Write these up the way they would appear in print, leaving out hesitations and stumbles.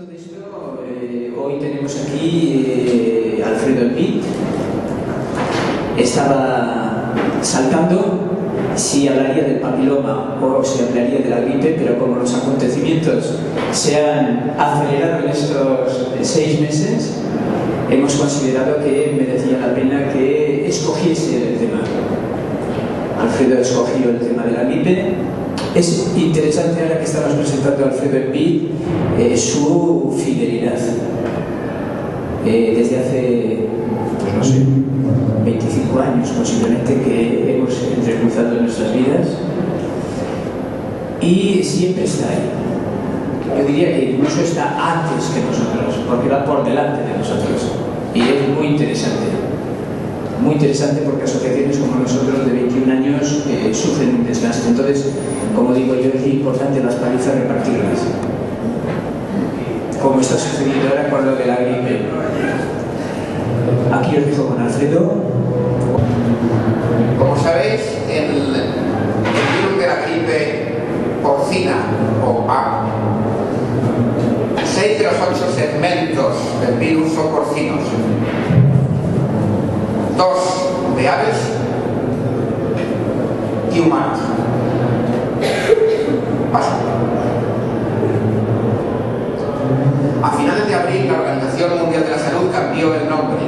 todo esto, hoy tenemos aquí Alfredo El Pi. Estaba saltando si hablaría del papiloma o si hablaría de la gripe, pero como los acontecimientos se han acelerado en estos 6 meses, hemos considerado que merecía la pena que escogiese el tema. Alfredo escogió el tema de la gripe. Es interesante ahora que estamos presentando a Alfredo El Pi su fidelidad. Desde hace, pues no sé, 25 años posiblemente que hemos entrecruzado en nuestras vidas y siempre está ahí. Yo diría que incluso está antes que nosotros, porque va por delante de nosotros. Y es muy interesante porque asociaciones como nosotros de 21 años sufren un desgaste. Entonces, como digo yo, es importante las palizas repartirlas, como está sucediendo ahora con lo de la gripe. Aquí os dejo con Alfredo. Como sabéis, el virus de la gripe porcina o A, 6 de los 8 segmentos del virus son porcinos, 2 de aves y humanos. Paso. A finales de abril, la Organización Mundial de la Salud cambió el nombre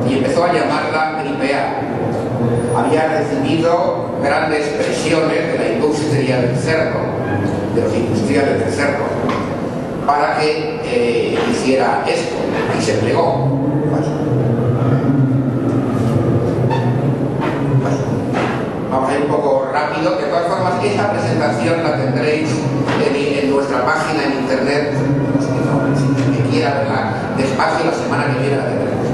y empezó a llamarla gripe A. Había recibido grandes presiones de la industria del cerdo, de los industriales del cerdo, para que hiciera esto, y se plegó. Vamos a ir un poco rápido. De todas formas, esta presentación la tendréis en nuestra página en internet. El que quiera verla despacio, la semana que viene la tendremos.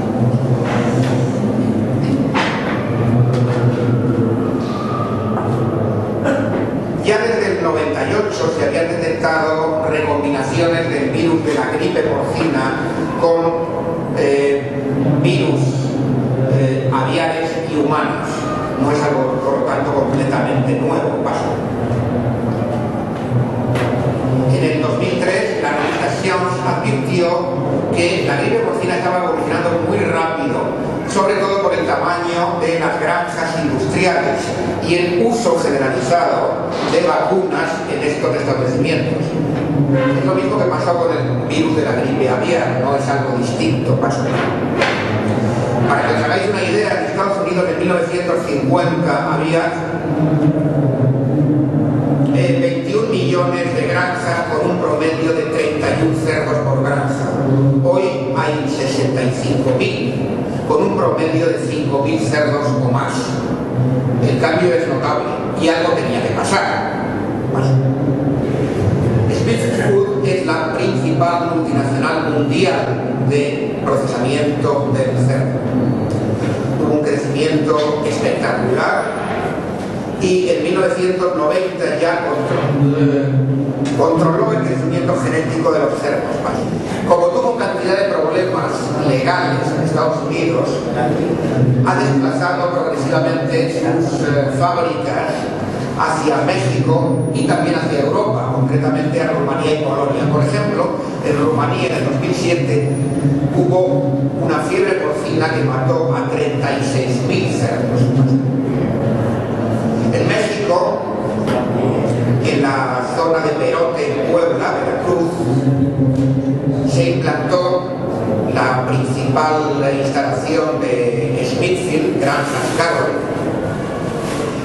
Ya desde el 98 se habían detectado recombinaciones del virus de la gripe porcina con virus aviares y humanos. No es algo, por lo tanto, completamente nuevo. En el 2003, la revista Science advirtió que la gripe porcina estaba evolucionando muy rápido, sobre todo por el tamaño de las granjas industriales y el uso generalizado de vacunas en estos establecimientos. Es lo mismo que pasó con el virus de la gripe aviar, no es algo distinto. Para que os hagáis una idea, en Estados Unidos en 1950 había 21 millones de granjas con un promedio de 31 cerdos por granja. Hoy hay 65.000 con un promedio de 5.000 cerdos o más. El cambio es notable y algo tenía que pasar. Smithfield es la principal multinacional mundial de procesamiento del cerdo. Tuvo un crecimiento espectacular y en 1990 ya controló el crecimiento genético de los cerdos. Como tuvo cantidad de problemas legales en Estados Unidos, ha desplazado progresivamente sus fábricas hacia México y también hacia Europa, concretamente a Rumanía y Polonia. Por ejemplo, en Rumanía en el 2007 hubo una fiebre porcina que mató a 36.000 cerdos. En México, en la zona de Perote, en Puebla, Veracruz, se implantó la principal instalación de Smithfield, Granjas Carroll.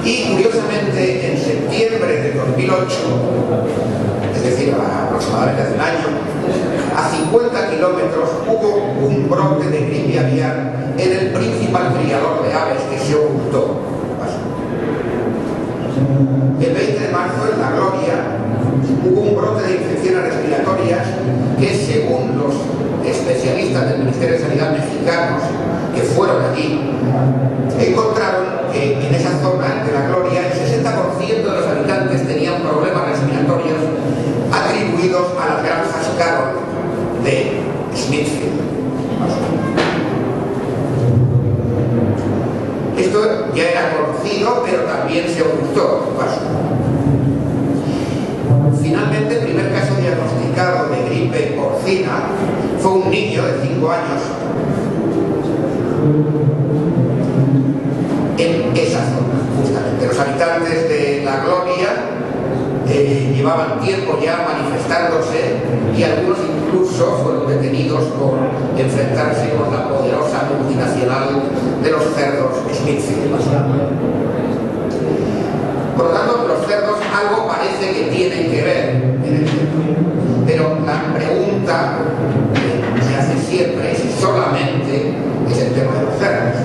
Y curiosamente, en septiembre de 2008, es decir, aproximadamente hace un año, a 50 kilómetros hubo un brote de gripe aviar en el principal criador de aves que se ocultó. El 20 de marzo, en La Gloria, hubo un brote de infecciones respiratorias que, según los especialistas del Ministerio de Sanidad mexicanos que fueron allí, encontraron que en esa zona de La Gloria el 60% de los habitantes tenían problemas respiratorios atribuidos a las granjas Carroll de Smithfield. Esto ya era conocido, pero también se ocultó. Finalmente, el primer caso diagnosticado de gripe porcina fue un niño de 5 años en esa zona, justamente. Los habitantes de La Gloria llevaban tiempo ya manifestándose y algunos incluso fueron detenidos por enfrentarse con la poderosa multinacional de los cerdos Smithfield. Por lo tanto, los cerdos algo parece que tienen que ver en el tema. Pero la pregunta que se hace siempre es si solamente es el tema de los cerdos.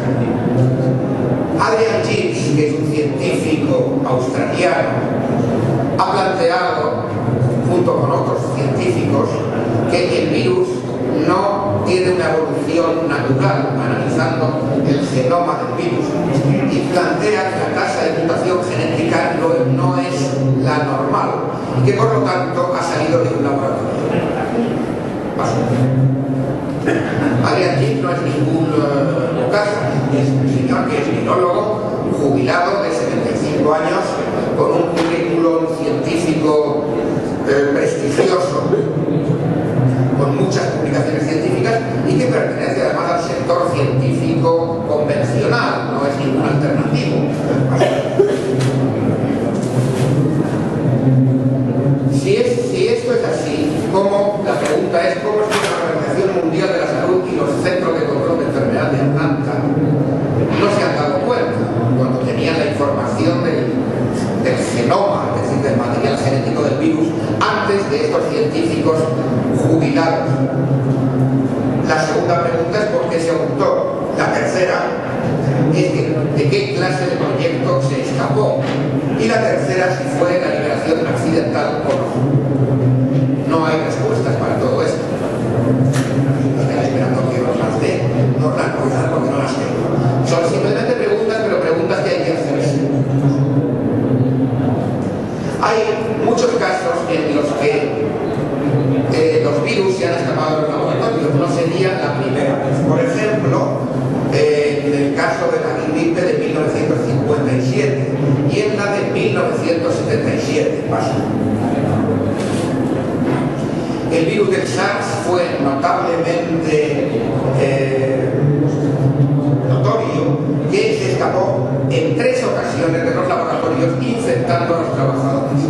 Adrian Gibbs, que es un científico australiano, ha planteado, junto con otros científicos, que el virus no tiene una evolución natural, analizando el genoma del virus, y plantea que la tasa de mutación genética no es la normal, y que por lo tanto ha salido de un laboratorio. Adrian Gibbs no es ningún locaza, es un señor que es biólogo, jubilado de 75 años, con un currículum científico prestigioso, con muchas publicaciones científicas y que pertenece además al sector científico convencional, no es ningún alternativo. Si esto es así, la pregunta es cómo es que la Organización Mundial de la Salud y los Centros de Control de Enfermedad de Atlanta no se han dado cuenta cuando tenían la información del genoma, es decir, del material genético del virus, antes de estos científicos jubilados. La segunda pregunta es por qué se ocultó. La tercera es de qué clase de proyecto se escapó. Y la tercera, si fue la liberación accidental o no. No hay respuestas para todo esto. Estoy esperando que os las dé. No las voy a dar porque no las tengo. Son simplemente preguntas, pero preguntas que hay que hacerse. Hay muchos casos en los que los virus se han escapado de los laboratorios. No sería la primera vez. Por ejemplo, en el caso de la gripe de 1957 y en la de 1977 pasó. El virus del SARS fue notablemente notorio, que se escapó en 3 ocasiones de los laboratorios infectando a los trabajadores.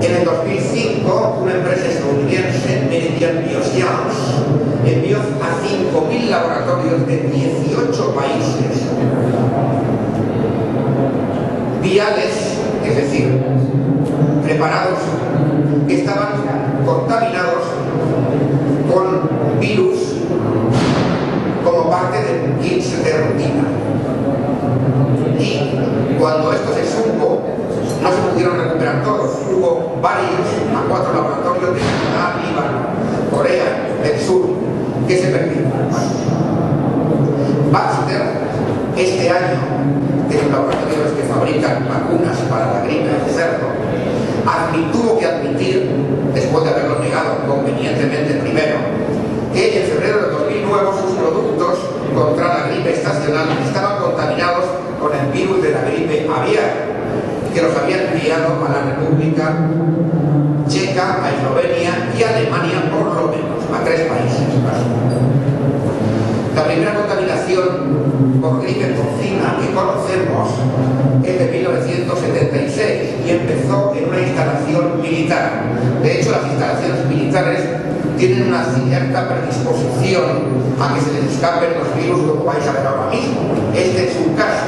En el 2005, una empresa estadounidense, Meridian Bioscience, envió a 5.000 laboratorios de 18 países viales, es decir, preparados que estaban contaminados con virus como parte de kits de rutina. Y cuando esto se supo, no se pudieron recuperar todos. Hubo varios, a 4 laboratorios de Canadá, Líbano, Corea del Sur, que se perdieron. Baxter, este año, que son laboratorios que fabrican vacunas para la gripe del cerdo, tuvo que admitir, después de haberlo negado convenientemente primero, que en febrero de 2009 sus productos contra la gripe estacional estaban contaminados con el virus de la gripe aviar, que los habían enviado a la República Checa, a Eslovenia y a Alemania, por lo menos, a 3 países. La primera contaminación por gripe porcina que conocemos es de 1976 y empezó en una instalación militar. De hecho, las instalaciones militares tienen una cierta predisposición a que se les escapen los virus, como vais a ver ahora mismo. Este es un caso.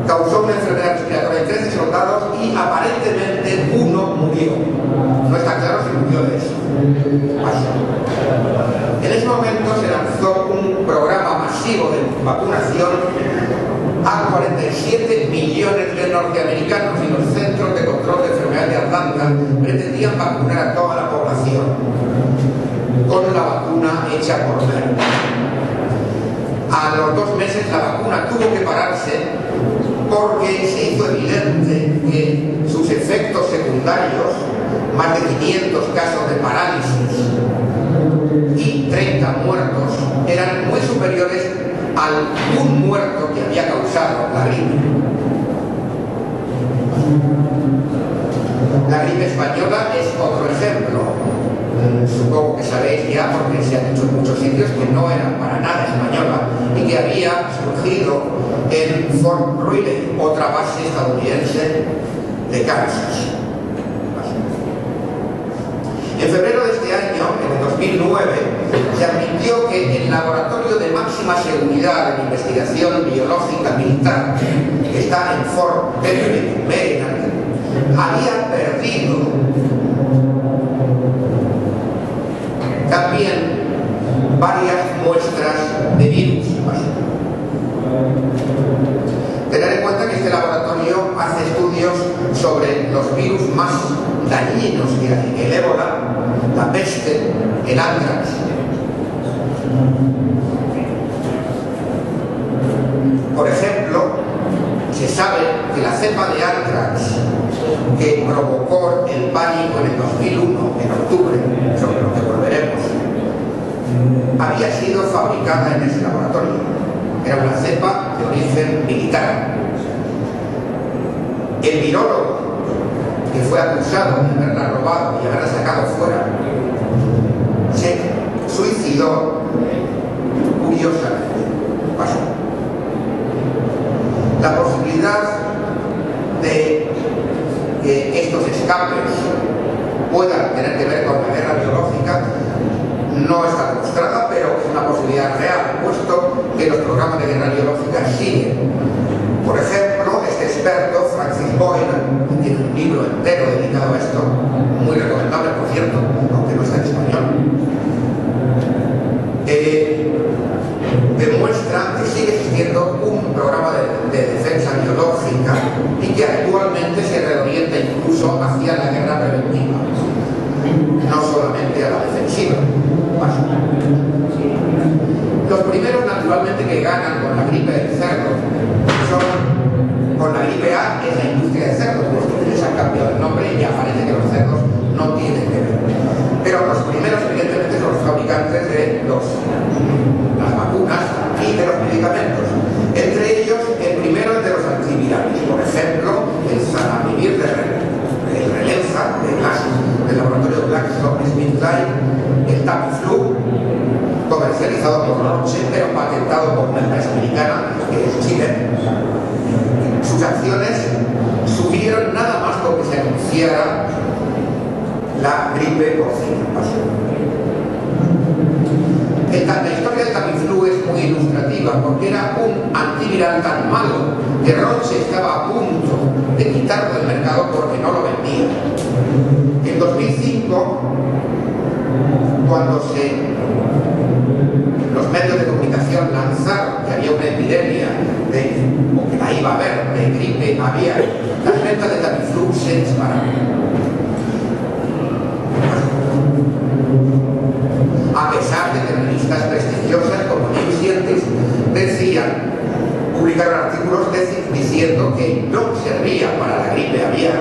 Causó una enfermedad respiratoria en 13 soldados y aparentemente uno murió. No está claro si murió de eso. En ese momento se lanzó un programa masivo de vacunación a 47 millones de norteamericanos y los Centros de Control de Enfermedades de Atlanta pretendían vacunar a toda la población con la vacuna hecha por Merck. A los 2 meses la vacuna tuvo que pararse porque se hizo evidente que sus efectos secundarios, más de 500 casos de parálisis y 30 muertos, eran muy superiores al 1 muerto que había causado la gripe. La gripe española es otro ejemplo. Supongo que sabéis ya, porque se ha dicho en muchos sitios, que no era para nada española y que había surgido en Fort Riley, otra base estadounidense de Kansas. En febrero de este año, en el 2009, se admitió que el laboratorio de máxima seguridad de investigación biológica militar, que está en Fort Detrick, Maryland, había perdido también varias muestras de virus. Tener en cuenta que este laboratorio hace estudios sobre los virus más dañinos que hay: el ébola, la peste, el antrax. Por ejemplo, se sabe que la cepa de antrax que provocó el pánico en el 2001, en octubre, sobre lo que volveremos, había sido fabricada en ese laboratorio. Era una cepa de origen militar. El virólogo que fue acusado de haberla robado y haberla sacado fuera se suicidó curiosamente. Pasó. La posibilidad de que estos escapes puedan tener que ver con la guerra biológica no está demostrada, pero es una posibilidad real, puesto que los programas de guerra biológica siguen. Por ejemplo, este experto, Francis Boyle, tiene un libro entero dedicado a esto, muy recomendable, por cierto, aunque no está en español, demuestra que sigue existiendo un programa de defensa biológica y que actualmente se reorienta incluso hacia la guerra preventiva, no solamente a la defensiva. Los primeros, naturalmente, que ganan con la gripe del cerdo con la gripe A es la industria de cerdos, puesto que les han cambiado el nombre y ya parece que los cerdos no tienen que ver. Pero los primeros, evidentemente, son los fabricantes de las vacunas y de los medicamentos. Entre ellos, el primero es de los antivirales. Por ejemplo, el Zanamivir el Relenza, del laboratorio GlaxoSmithKline, el Tamiflu, comercializado por Roche, pero patentado por una empresa americana, que es Chile. Sus acciones subieron nada más con que se anunciara la gripe porcina. La historia del Tamiflu es muy ilustrativa porque era un antiviral tan malo que Roche estaba a punto de quitarlo del mercado porque no lo vendía. En 2005, cuando los medios de comunicación lanzaron que había una epidemia o que la iba a haber, de gripe aviar, las ventas de Tamiflu se dispararon. A pesar de que revistas prestigiosas como New Scientist publicaron artículos diciendo que no servía para la gripe aviar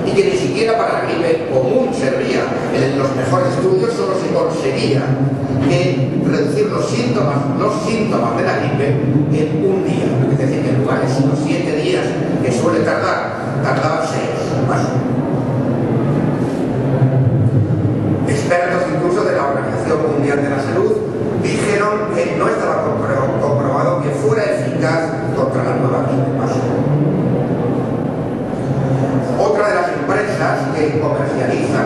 y que ni siquiera para la gripe común servía. En los mejores estudios solo se conseguía reducir los síntomas de la gripe en un día. Es decir, que en lugar de los 7 días que suele tardaba 6. Expertos incluso de la Organización Mundial de la Salud dijeron que no estaba comprobado que fuera eficaz contra la nueva gripe. Otra de las empresas que comercializan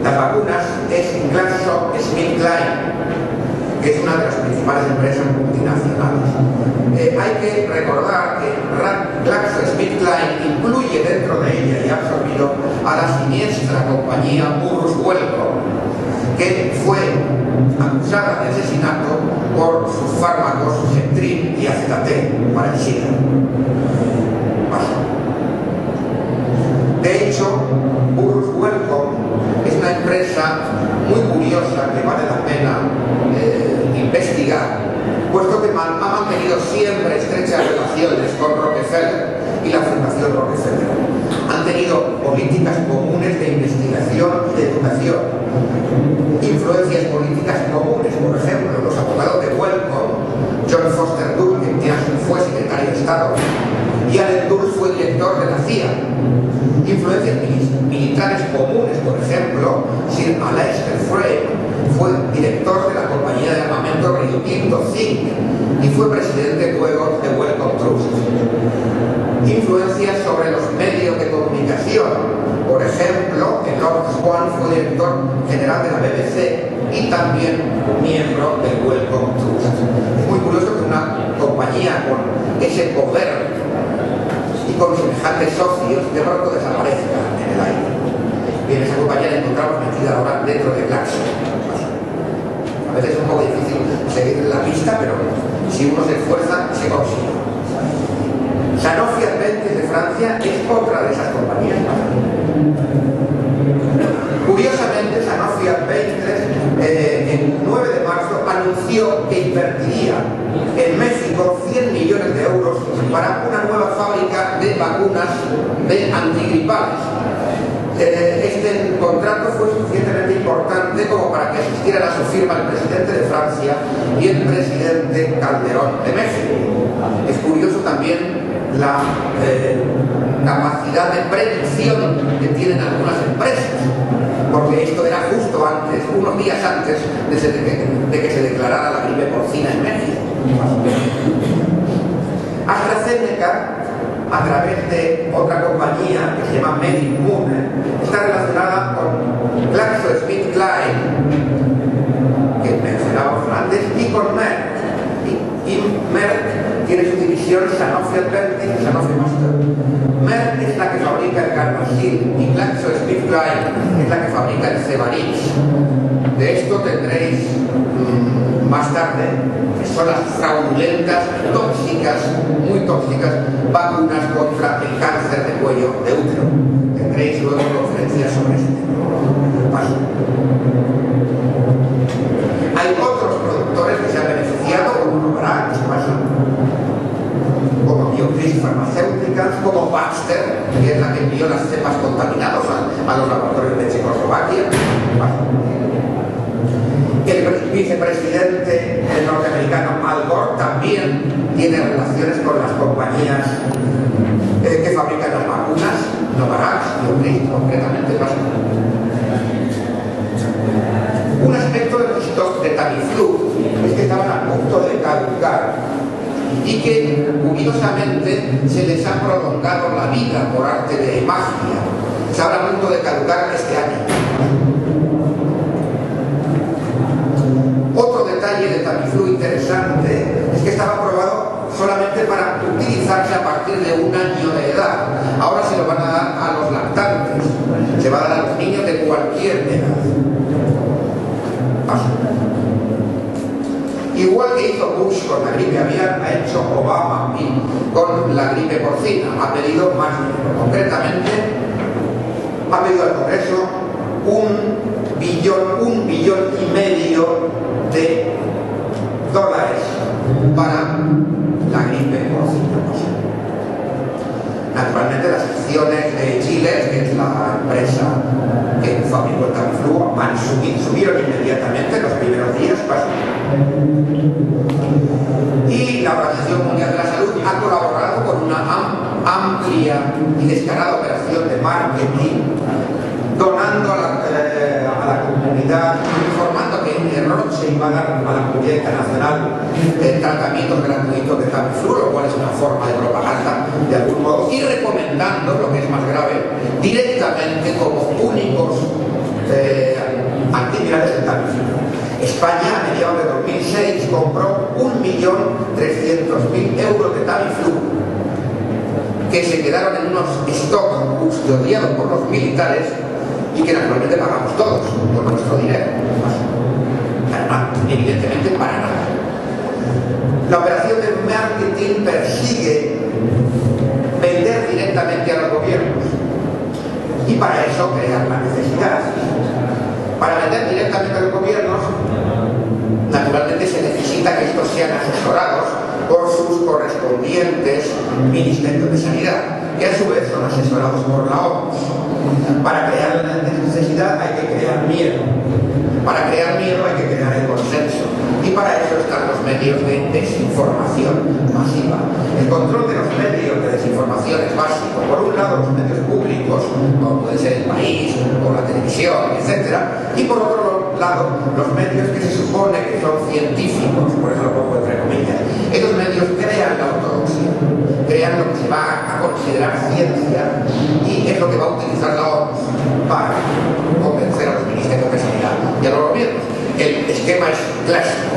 las vacunas es GlaxoSmithKline, que es una de las principales empresas multinacionales. Hay que recordar que GlaxoSmithKline incluye dentro de ella y ha absorbido a la siniestra compañía Burroughs Wellcome, que fue acusada de asesinato por sus fármacos Septrin y AZT para el SIDA. De hecho, Burroughs Wellcome es una empresa muy curiosa que vale la pena investigar, puesto que ha mantenido siempre estrechas relaciones con Rockefeller y la Fundación Rockefeller. Han tenido políticas comunes de investigación y de educación, influencias políticas comunes. Por ejemplo, los abogados de Wellcome, John Foster Dulles, que fue secretario de Estado, y Allen Dulles fue director de la CIA. Influencias militares comunes, por ejemplo, Sir Aleister Frey fue director de la compañía de armamento Rio Tinto Zinc y fue presidente luego de Wellcome Trust. Influencias sobre los medios de comunicación. Por ejemplo, el Lord Swan fue director general de la BBC y también miembro del Wellcome Trust. Es muy curioso que una compañía con ese poder y con semejantes socios de pronto desaparezca en el aire. Bien, esa compañía la encontramos metida ahora dentro de Glaxo. A veces es un poco difícil seguir la pista, pero si uno se esfuerza, se consigue. Sanofi Aventis de Francia es otra de esas compañías. Curiosamente, Sanofi Aventis el 9 de marzo anunció que invertiría en México 100 millones de euros para una nueva fábrica de vacunas de antigripales. Este contrato fue suficientemente importante como para que asistiera a su firma el presidente de Francia y el presidente Calderón de México. Es curioso también la capacidad de predicción que tienen algunas empresas, porque esto era justo antes, unos días antes de que se declarara la gripe porcina en México. AstraZeneca, a través de otra compañía que se llama MedImmune, está relacionada con GlaxoSmithKline, que mencionábamos antes, y con Merck. Y Merck tiene su división Sanofi Aventis y Sanofi Pasteur. Merck es la que fabrica el Gardasil y GlaxoSmithKline es la que fabrica el Cevarix. De esto tendréis más tarde, que son las fraudulentas, tóxicas, muy tóxicas, vacunas contra el cáncer de cuello de útero. Tendréis luego conferencias sobre este paso. Hay otros productores que se han beneficiado, como Novavax, como Biocrisis Farmacéuticas, como Baxter, que es la que envió las cepas contaminadas a los laboratorios de Checoslovaquia. El vicepresidente norteamericano Al Gore también tiene relaciones con las compañías que fabrican las vacunas, Novavax, Biocrisis concretamente. Un aspecto de los stocks de Tamiflu es que estaban a punto de caducar y que curiosamente se les ha prolongado la vida por arte de magia. Estaban a punto de caducar este año. Otro detalle de Tamiflu interesante es que estaba aprobado solamente para utilizarse a partir de 1 año de edad. Ahora se lo van a dar a los lactantes, se va a dar a los niños de cualquier edad. Igual que hizo Bush con la gripe aviar, ha hecho Obama con la gripe porcina. Ha pedido más dinero. Concretamente, ha pedido al Congreso $1,5 billón de dólares para la gripe porcina. Naturalmente, las acciones de Chile, que es la empresa que fabricó el Tamiflu, subieron inmediatamente en los primeros días. Y la Organización Mundial de la Salud ha colaborado con una amplia y descarada operación de marketing, donando a la comunidad, informando que en Roche iba a dar a la comunidad internacional tratamientos gratuitos de Tamiflu, lo cual es una forma de propaganda de algún modo, y recomendando, lo que es más grave, directamente como únicos antivirales del Tamiflu. España, a mediados de 2006, compró 1.300.000 euros de Tamiflu que se quedaron en unos stocks custodiados por los militares y que naturalmente pagamos todos con nuestro dinero. Evidentemente para nada. La operación de marketing persigue vender directamente a los gobiernos y para eso crear la necesidad. Para vender directamente a los gobiernos, naturalmente se necesita que estos sean asesorados por sus correspondientes ministerios de sanidad, que a su vez son asesorados por la OMS. Para crear la necesidad hay que crear miedo. Para crear miedo hay que crear el consenso. Y para eso están los medios de desinformación masiva. El control de los medios de desinformación es básico. Por un lado, los medios públicos, como puede ser el país, o la televisión, etc. Y por otro lado, los medios que se supone que son científicos, por eso lo pongo entre comillas. Esos medios crean la ortodoxia, crean lo que se va a considerar ciencia y es lo que va a utilizar la OMS para convencer a los ministerios de sanidad y a los gobiernos. El esquema es clásico.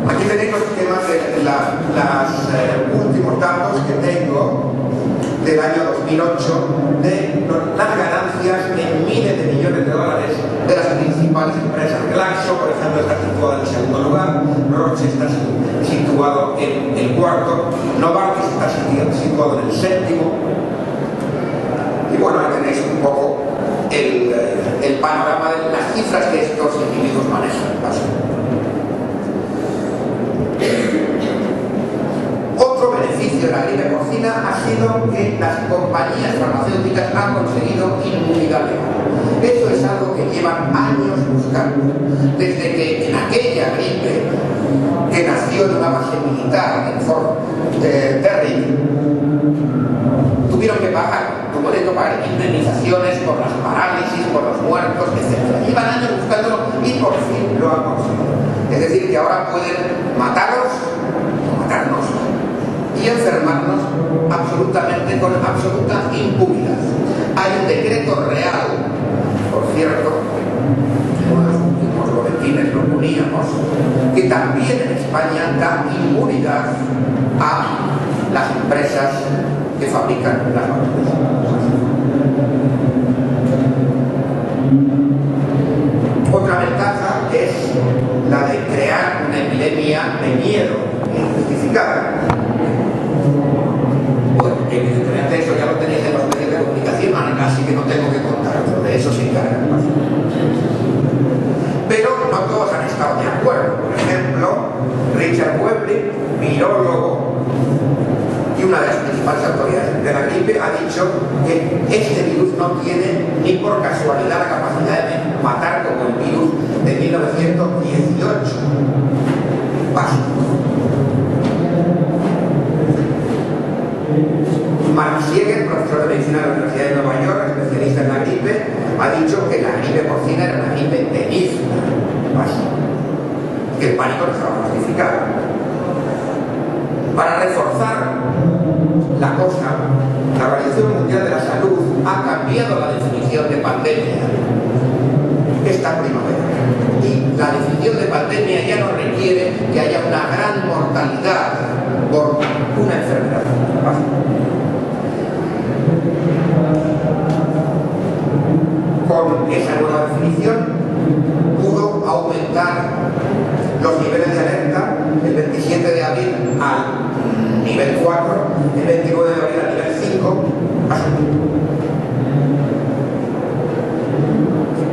Aquí tenéis los esquemas de los últimos datos que tengo del año 2008 de las ganancias en miles de millones de dólares de las principales empresas. Glaxo, por ejemplo, está situado en el segundo lugar, Roche está situado en el cuarto, Novartis está situado en el séptimo. Y bueno, ahí tenéis un poco el panorama de las cifras que estos individuos manejan. Otro beneficio de la gripe porcina ha sido que las compañías farmacéuticas han conseguido inmunidad legal. Eso es algo que llevan años buscando. Desde que en aquella gripe que nació en una base militar en Fort Terrible, tuvieron que pagar, como de pagar indemnizaciones por las parálisis, por los muertos, etc. Llevan años buscándolo y por fin lo han conseguido. Es decir, que ahora pueden mataros o matarnos y enfermarnos absolutamente con absoluta impunidad. Hay un decreto real, por cierto, uno de los últimos boletines lo poníamos, que también en España da inmunidad a las empresas que fabrican las vacunas. Otra ventaja es la de crear una epidemia de miedo injustificada. Bueno, evidentemente eso ya lo tenéis en los medios de comunicación, así que no tengo que contaros, de eso se encarga. Pero no todos han estado de acuerdo. Por ejemplo, Richard Webley, virólogo y una de las principales autoridades de la gripe, ha dicho que este virus no tiene ni por casualidad la capacidad de matar como el virus de 1918. Mark Siegel, profesor de medicina de la Universidad de Nueva York, especialista en la gripe, ha dicho que la gripe porcina era una gripe benigna, que el pánico no estaba justificado. Para reforzar la cosa, la Organización Mundial de la Salud ha cambiado la definición de pandemia esta primavera. Y la definición de pandemia ya no requiere que haya una gran mortalidad por una enfermedad. Con esa nueva definición pudo aumentar los niveles de alerta el 27 de abril al nivel 4, el 29 de abril al nivel 5,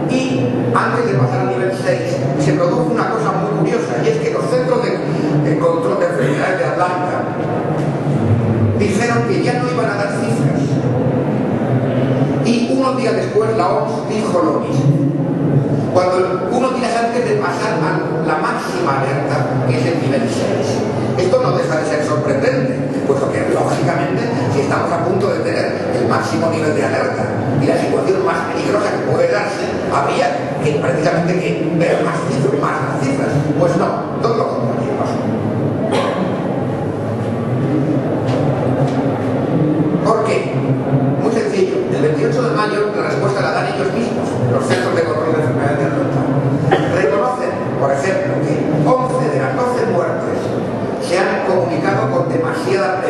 y antes de pasar al nivel 6 se produjo una cosa muy curiosa, y es que los centros de control de enfermedades de Atlanta dijeron que ya no iban a dar cifras, y unos días después la OMS dijo lo mismo. Cuando unos días antes de pasar a la máxima alerta, que es el nivel 6. Esto no deja de ser sorprendente, puesto que lógicamente, si estamos a punto de tener el máximo nivel de alerta y la situación más peligrosa que puede darse, habría que precisamente que ver más cifras. Pues no, todo lo contrario. ¿Por qué? Muy sencillo. El 28 de mayo la respuesta la dan ellos mismos, los centros de control de enfermedades de Atlanta. Reconocen, por ejemplo, que 11 de las 12 muertes se han comunicado con demasiada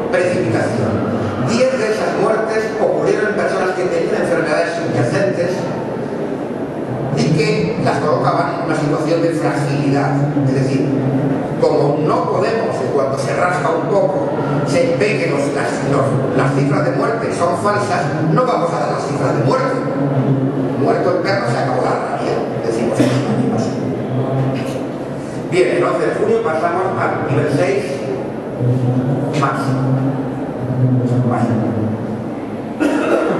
precipitación. 10 de esas muertes ocurrieron en personas que tenían enfermedades subyacentes y que las colocaban en una situación de fragilidad. Es decir, como no podemos, en cuanto se rasca un poco, se ve que las cifras de muerte son falsas, no vamos a dar las cifras de muerte. Muerto el perro, se acabó la rabia, decimos en los amigos. Bien, el 11 de junio pasamos al nivel 6 máximo.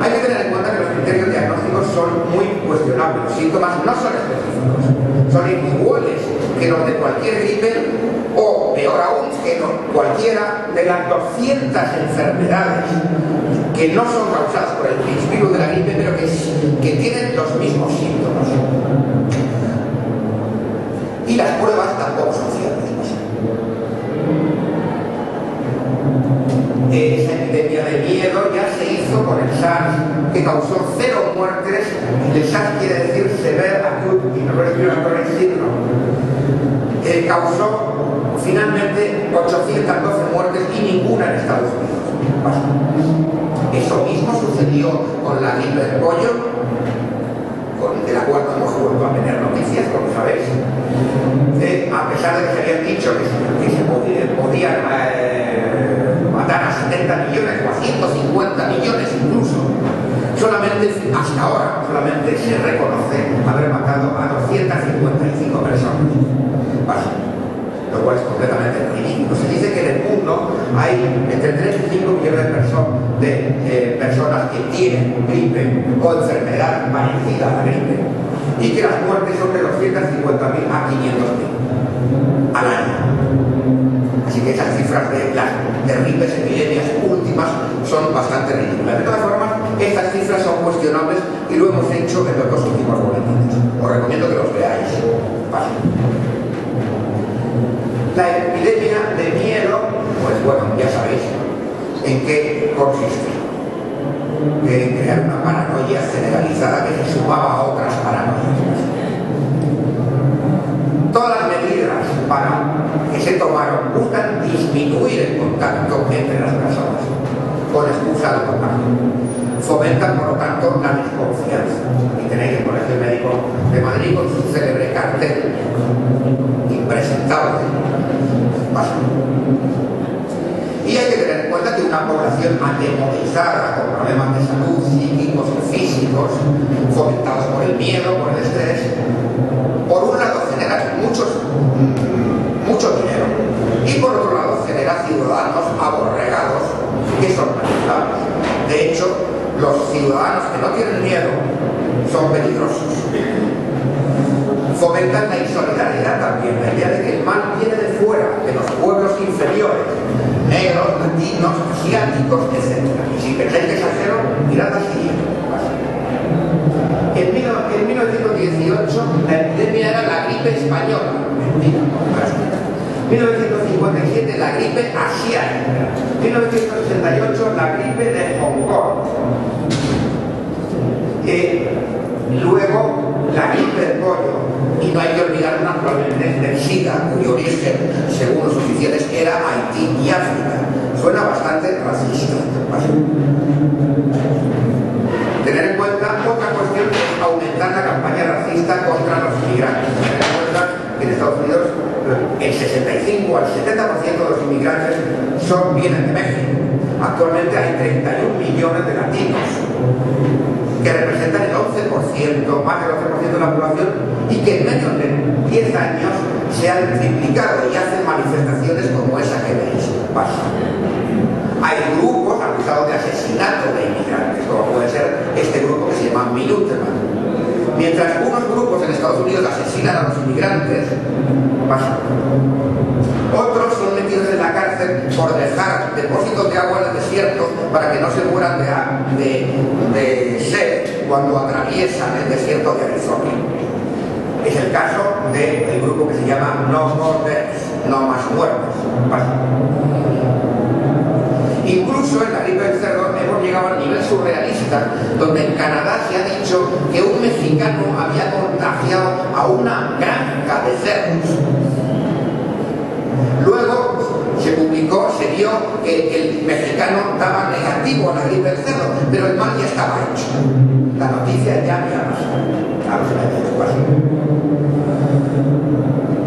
Hay que tener en cuenta que los criterios diagnósticos son muy cuestionables. Los síntomas no son específicos, son iguales que los de cualquier gripe o peor aún, que cualquiera de las 200 enfermedades que no son causadas por el virus de la gripe, pero que tienen los mismos síntomas. Y las pruebas tampoco son fiables. Esa epidemia de miedo ya se hizo con el SARS, que causó 0 muertes. El SARS quiere decir Severe Acute Respiratory Syndrome. Causó finalmente 812 muertes y ninguna en Estados Unidos. Eso mismo sucedió con la gripe del pollo, de la cual no hemos vuelto a tener noticias, como sabéis. A pesar de que se habían dicho que se podían matar a 70 millones o a 150 millones incluso, hasta ahora solamente se reconoce haber matado a 255 personas. Lo cual es completamente ridículo. Se dice que en el mundo hay entre 3 y 5 millones de personas que tienen gripe o enfermedad parecida a la gripe, y que las muertes son de 250.000 a 500.000 al año. Así que esas cifras de las terribles epidemias últimas son bastante ridículas. De todas formas, estas cifras son cuestionables y lo hemos hecho en los 2 últimos boletines. Os recomiendo que los veáis. La epidemia de miedo, pues bueno, ya sabéis en qué consiste. En crear una paranoia generalizada que se sumaba a otras paranoias. Todas las medidas que se tomaron buscan disminuir el contacto entre las personas, con excusa del contacto. Fomentan, por lo tanto, la desconfianza. Y tenéis el Colegio Médico de Madrid con su célebre cartel impresentable. Y hay que tener en cuenta que una población atemorizada con problemas de salud psíquicos y físicos, fomentados por el miedo, por el estrés, por un lado genera mucho dinero y por otro lado genera ciudadanos aborregados que son manipulables. De hecho, los ciudadanos que no tienen miedo son peligrosos. Fomentan la insolidaridad también, la idea de que el mal viene de fuera, de los pueblos inferiores, negros, latinos, asiáticos, etc. Y si pensáis que exagero, mirad la siguiente. En 1918 la epidemia era la gripe española. Mentira. 1957 la gripe asiática. 1968 la gripe de Hong Kong. Luego la gripe del pollo. Y no hay que olvidar naturalmente del SIDA, cuyo origen, según los oficiales, era Haití y África. Suena bastante racista. Tener en cuenta otra cuestión es aumentar la campaña racista contra los inmigrantes. Tener en cuenta que en Estados Unidos el 65 al 70% de los inmigrantes vienen de México. Actualmente hay 31 millones de latinos, que representan el 11%, más del 11% de la población, y que en menos de 10 años se han triplicado y hacen manifestaciones como esa que veis. Hay grupos acusados de asesinato de inmigrantes, como puede ser este grupo que se llama Minuteman. Mientras unos grupos en Estados Unidos asesinan a los inmigrantes, otros son metidos en la cárcel por dejar depósitos de agua en el desierto para que no se mueran de sed cuando atraviesan el desierto de Arizona. Es el caso del grupo que se llama No More Deaths, no más muertos. Incluso en la gripe del cerdo hemos llegado al nivel surrealista, donde en Canadá se ha dicho que un mexicano había contagiado a una granja de cerdos. Luego se vio que el mexicano daba negativo a la gripe del cerdo, pero el mal ya estaba hecho. La noticia ya había pasado a los medios.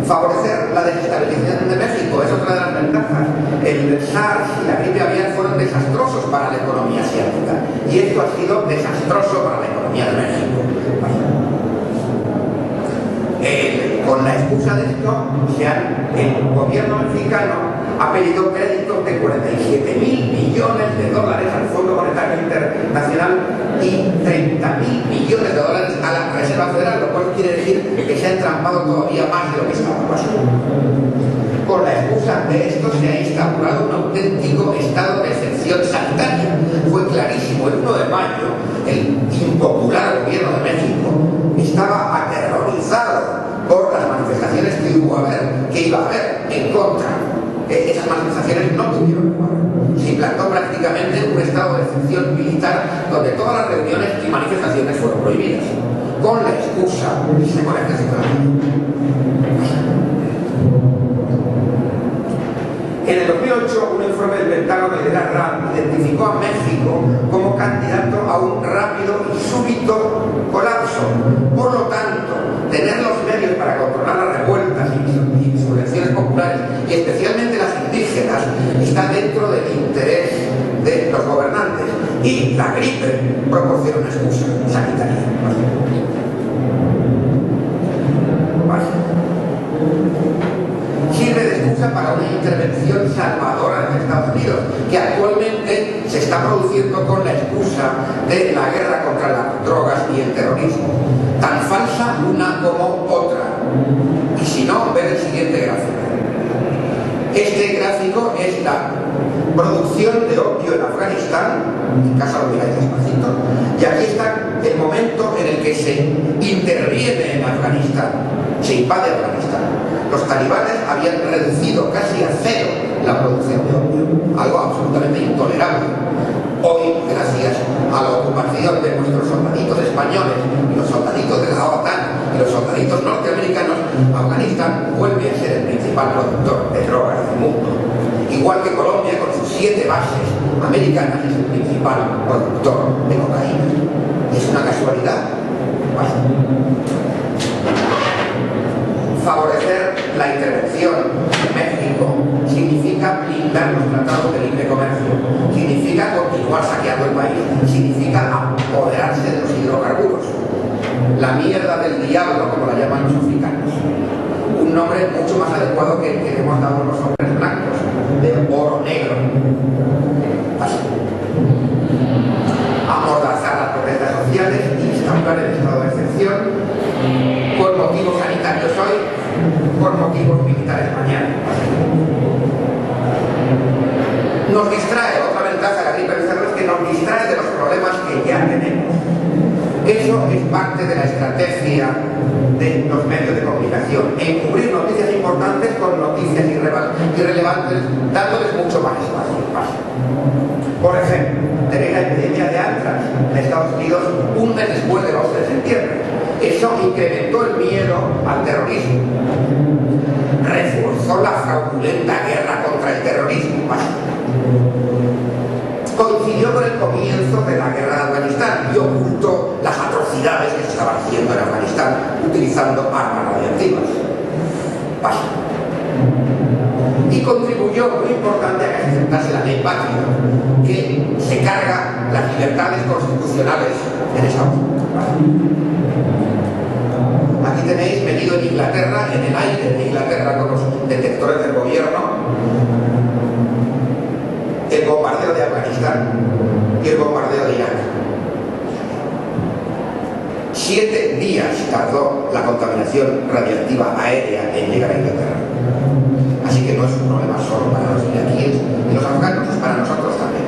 Favorecer la desestabilización de México es otra de las ventajas. El SARS y la gripe aviar fueron desastrosos para la economía asiática, y esto ha sido desastroso para la economía de México. Con la excusa de esto, el gobierno mexicano ha pedido créditos de 47.000 millones de dólares al Fondo Monetario Internacional y 30.000 millones de dólares a la Reserva Federal, lo cual quiere decir que se ha entrampado todavía más de lo que estaba pasando. Con la excusa de esto se ha instaurado un auténtico estado de excepción sanitaria. Fue clarísimo, el 1 de mayo, el impopular gobierno de México estaba aterrorizado por las manifestaciones que iba a haber en contra. Esas manifestaciones no tuvieron lugar. Se implantó prácticamente un estado de excepción militar donde todas las reuniones y manifestaciones fueron prohibidas, con la excusa de que se pone ejército. En el 2008, un informe del Pentágono de la RAM identificó a México como candidato a un rápido y súbito colapso. Por lo tanto, tener los medios para controlar las revueltas y insurrecciones populares, y especialmente las indígenas, está dentro del interés de los gobernantes. Y la gripe proporciona una excusa sanitaria. Sirve de excusa para una intervención salvadora en Estados Unidos, que actualmente se está produciendo con la excusa de la guerra contra las drogas y el terrorismo. Tan falsa una como otra. Y si no, ver el siguiente gráfico. Este gráfico es la producción de opio en Afganistán, en casa lo miráis despacito, y aquí está el momento en el que se interviene en Afganistán, se invade Afganistán. Los talibanes habían reducido casi a cero la producción de opio, algo absolutamente intolerable. Hoy, gracias a la ocupación de nuestros soldaditos españoles y los soldaditos de la OTAN y los soldaditos norteamericanos, Afganistán vuelve a ser el principal productor de drogas del mundo. Igual que Colombia, con sus 7 bases americanas, es el principal productor de cocaína. ¿Es una casualidad? Bueno. Favorecer la intervención en México significa blindar los tratados de libre comercio, significa continuar saqueando el país, significa apoderarse de los hidrocarburos. La mierda del diablo, como la llaman los africanos. Un nombre mucho más adecuado que el que hemos dado los hombres blancos, de oro negro. Así. Amordazar las protestas sociales, instaurar el estado de excepción, por motivos sanitarios hoy, por motivos militares mañana. Nos distrae, otra ventaja de la gripe del cerdo es que nos distrae de los problemas que ya tenemos. Eso es parte de la estrategia de los medios de comunicación, encubrir noticias importantes con noticias irrelevantes, dándoles mucho más espacio. Por ejemplo, tenéis la epidemia de antrax en Estados Unidos un mes después del 11 de septiembre. Eso incrementó el miedo al terrorismo, reforzó la fraudulenta guerra contra el terrorismo. Coincidió con el comienzo de la guerra de Afganistán y ocultó las atrocidades que se estaban haciendo en Afganistán utilizando armas radiactivas. Y contribuyó, muy importante, a que se sentase la ley patria, que se carga las libertades constitucionales en Estados Unidos. Aquí tenéis medido en Inglaterra, en el aire de Inglaterra con los detectores del gobierno, el bombardeo de Afganistán y el bombardeo de Irak. 7 días tardó la contaminación radiactiva aérea en llegar a Inglaterra. Así que no es un problema solo para los iraquíes y los afganos, es para nosotros también.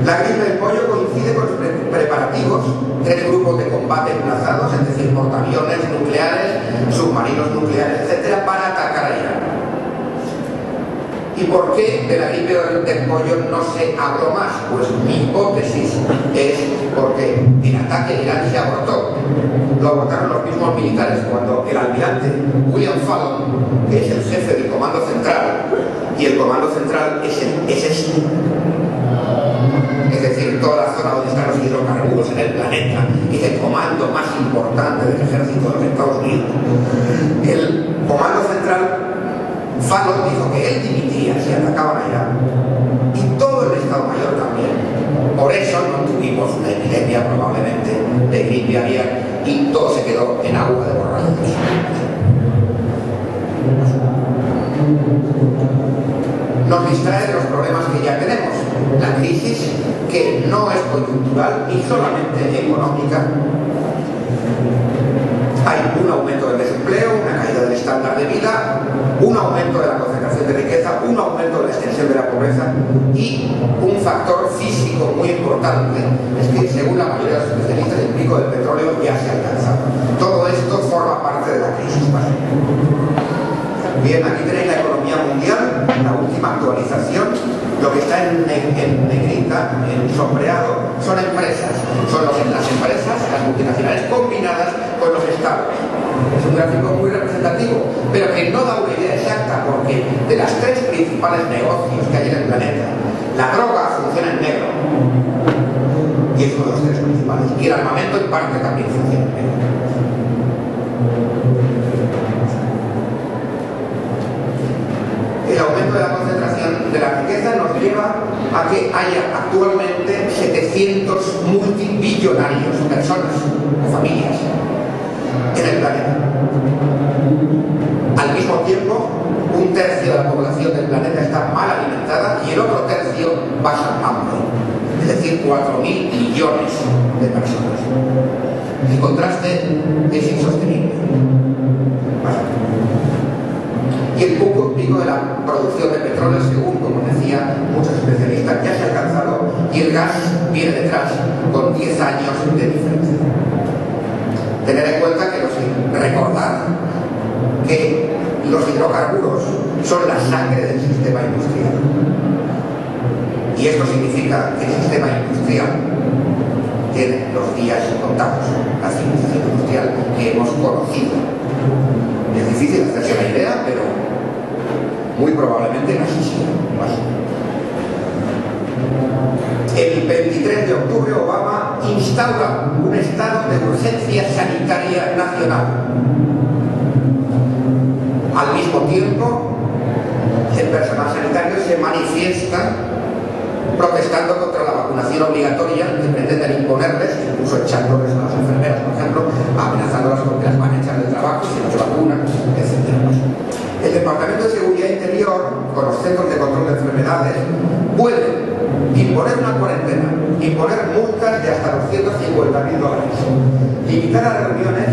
La gripe del pollo coincide con los preparativos, 3 grupos de combate enlazados, es decir, portaaviones nucleares, submarinos nucleares, etcétera, para atacar a Irán. ¿Y por qué de la gripe del pollo no se habló más? Pues mi hipótesis es porque el ataque en Irán se abortó. Lo abortaron los mismos militares cuando el almirante William Fallon, que es el jefe del Comando Central, y el Comando Central es este. Es decir, toda la zona donde están los hidrocarburos en el planeta, es el comando más importante del ejército de los Estados Unidos. El Comando Central, Fallon dijo que él dimitiría si atacaban a Irán, y todo el Estado Mayor también. Por eso no tuvimos una epidemia probablemente de gripe aviar y todo se quedó en agua de borrados. Nos distrae de los problemas que ya tenemos. La crisis, que no es coyuntural y solamente económica, Hay un aumento del desempleo, una caída del estándar de vida, un aumento de la concentración de riqueza, un aumento de la extensión de la pobreza y un factor físico muy importante es que, según la mayoría de los especialistas, el pico del petróleo ya se ha alcanzado. Todo esto forma parte de la crisis básica. Bien, aquí tenéis la economía mundial, la última actualización. Lo que está en negrita, en sombreado, son empresas. Son las empresas, las multinacionales combinadas con los estados. Es un gráfico muy representativo, pero que no da una idea exacta, porque de las tres principales negocios que hay en el planeta, la droga funciona en negro, y es uno de los tres principales, y el armamento en parte también funciona en negro. El aumento de la concentración de la riqueza nos lleva a que haya actualmente 700 multibillonarios, personas o familias en el planeta. Al mismo tiempo, un tercio de la población del planeta está mal alimentada y el otro tercio pasa hambre, es decir, 4.000 millones de personas. El contraste es insostenible. Y el pico de la producción de petróleo, según, como decía muchos especialistas, ya se ha alcanzado y el gas viene detrás con 10 años de diferencia. Tener en cuenta que recordar que los hidrocarburos son la sangre del sistema industrial. Y esto significa que el sistema industrial tiene los días contados, la civilización industrial que hemos conocido. Es difícil hacerse la idea, pero muy probablemente así sea. El 23 de octubre Obama instaura un estado de urgencia sanitaria nacional. Al mismo tiempo, el personal sanitario se manifiesta protestando contra la vacunación obligatoria que pretenden imponerles, incluso echándoles a las enfermeras, por ejemplo, amenazándolas con que las van a echar del trabajo si no se vacunan, etc. El Departamento de Seguridad Interior, con los centros de control de enfermedades, puede imponer una cuarentena, imponer multas de hasta $250.000, limitar las reuniones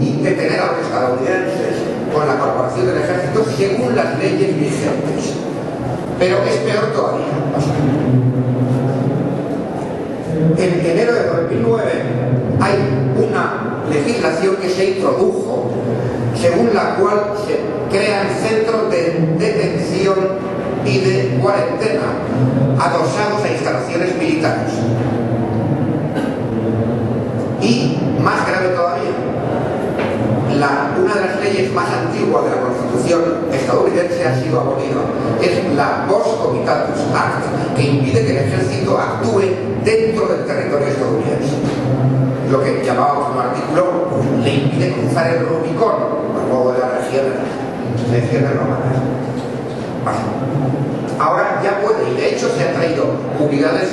y detener a los estadounidenses con la corporación del ejército según las leyes vigentes. Pero es peor todavía. En enero de 2009 hay una legislación que se introdujo según la cual se crean centros de detención y de cuarentena adosados a instalaciones militares. Y más grave todavía, una de las leyes más antiguas de la Constitución estadounidense ha sido abolida. Es la Post Comitatus Act, que impide que el ejército actúe dentro del territorio estadounidense. Lo que llamábamos un artículo, pues, le impide cruzar el Rubicón, a modo de las regiones romanas. Ahora ya puede, y de hecho se han traído unidades,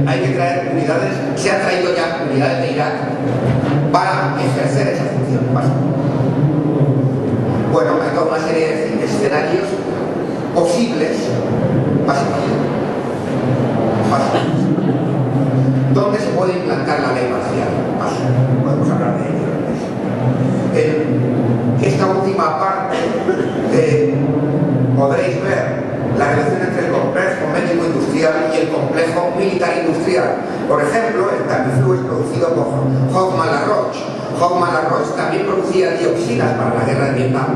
hay que traer unidades, se han traído ya unidades de Irak para ejercer esa función. Bueno, hay toda una serie de escenarios posibles, ¿dónde se puede implantar la ley marcial? Podemos hablar de ello. En esta última parte podréis ver la relación entre el complejo médico-industrial y el complejo militar-industrial. Por ejemplo, el Tamiflu es producido por Hoffmann-La Roche. Hoffmann-La Roche también producía dioxinas para la guerra de Vietnam,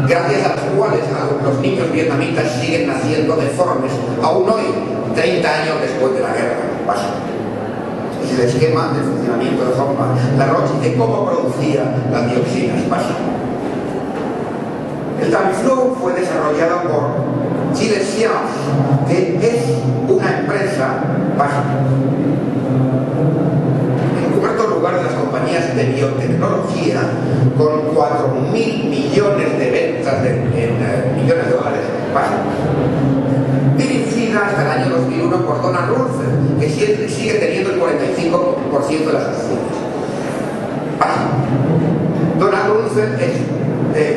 gracias a las cuales los niños vietnamitas siguen naciendo deformes, aún hoy, 30 años después de la guerra. Es el esquema de funcionamiento de Hoffmann-La Roche de cómo producía las dioxinas. El Tamiflu fue desarrollado por Chile Science, que es una empresa en cuarto lugar de las compañías de biotecnología, con 4.000 millones de ventas en millones de dólares, dirigida hasta el año 2001 por Donald Rumsfeld, que sigue teniendo el 45% de las acciones. Donald Rumsfeld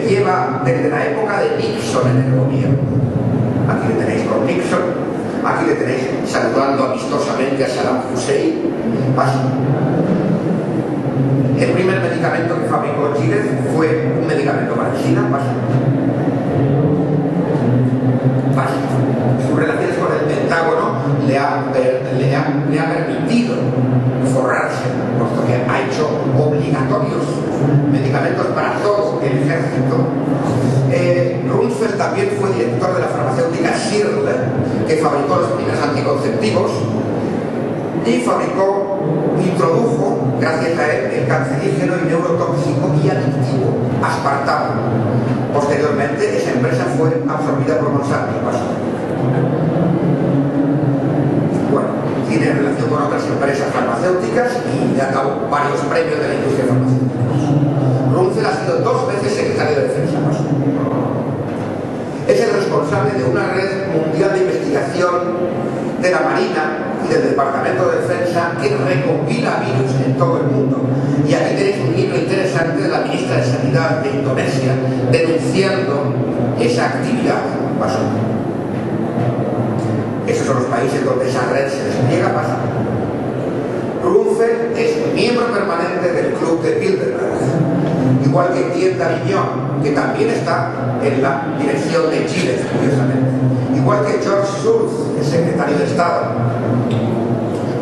lleva desde la época de Nixon en el gobierno. Aquí le tenéis con Nixon, aquí le tenéis saludando amistosamente a Saddam Hussein. El primer medicamento que fabricó Gilead fue un medicamento para el SIDA, básico. Sus relaciones con el Pentágono le ha permitido forrarse, puesto que ha hecho obligatorios medicamentos para todo el ejército. Rumsfeld también fue director de la farmacéutica Schirler, que fabricó los primeros anticonceptivos y introdujo, gracias a él, el cancerígeno y neurotóxico y adictivo aspartamo. Posteriormente, esa empresa fue absorbida por Monsanto. Bueno, tiene relación con otras empresas farmacéuticas y ha dado varios premios de la industria farmacéutica. Rumsfeld ha sido 2 veces secretario de Defensa. Es el responsable de una red mundial de investigación de la Marina y del Departamento de Defensa que recopila virus en todo el mundo. Y aquí tenéis un libro interesante de la ministra de Sanidad de Indonesia denunciando esa actividad. Esos son los países donde esa red se despliega. Rumsfeld es miembro permanente del Club de Bilderberg, igual que Pierre Davignon, que también está en la dirección de Chile, curiosamente, igual que George Shultz, el secretario de Estado,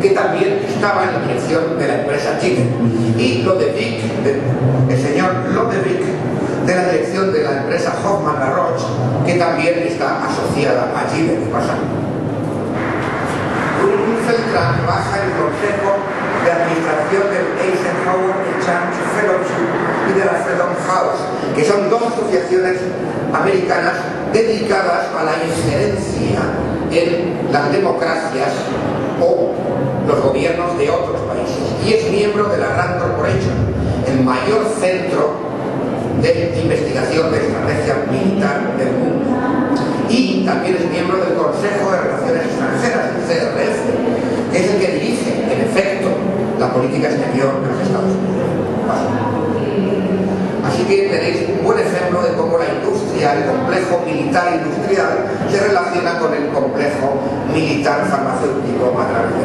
que también estaba en la dirección de la empresa Chile, y Lodewijk, el señor Lodewijk, de la dirección de la empresa Hoffmann La Roche, que también está asociada a Chile. Rumsfeld trabaja en el Consejo de Administración del Eisenhower Chance Fellowship y de la Freedom House, que son 2 asociaciones americanas dedicadas a la injerencia en las democracias o los gobiernos de otros países. Y es miembro de la Rand Corporation, el mayor centro de investigación de estrategia militar del mundo. Y también es miembro del Consejo de Relaciones Extranjeras, el CRF, que es el que dirige, en efecto, la política exterior de los Estados Unidos. Así que tenéis un buen ejemplo de cómo la industria, el complejo militar industrial, se relaciona con el complejo militar farmacéutico a través de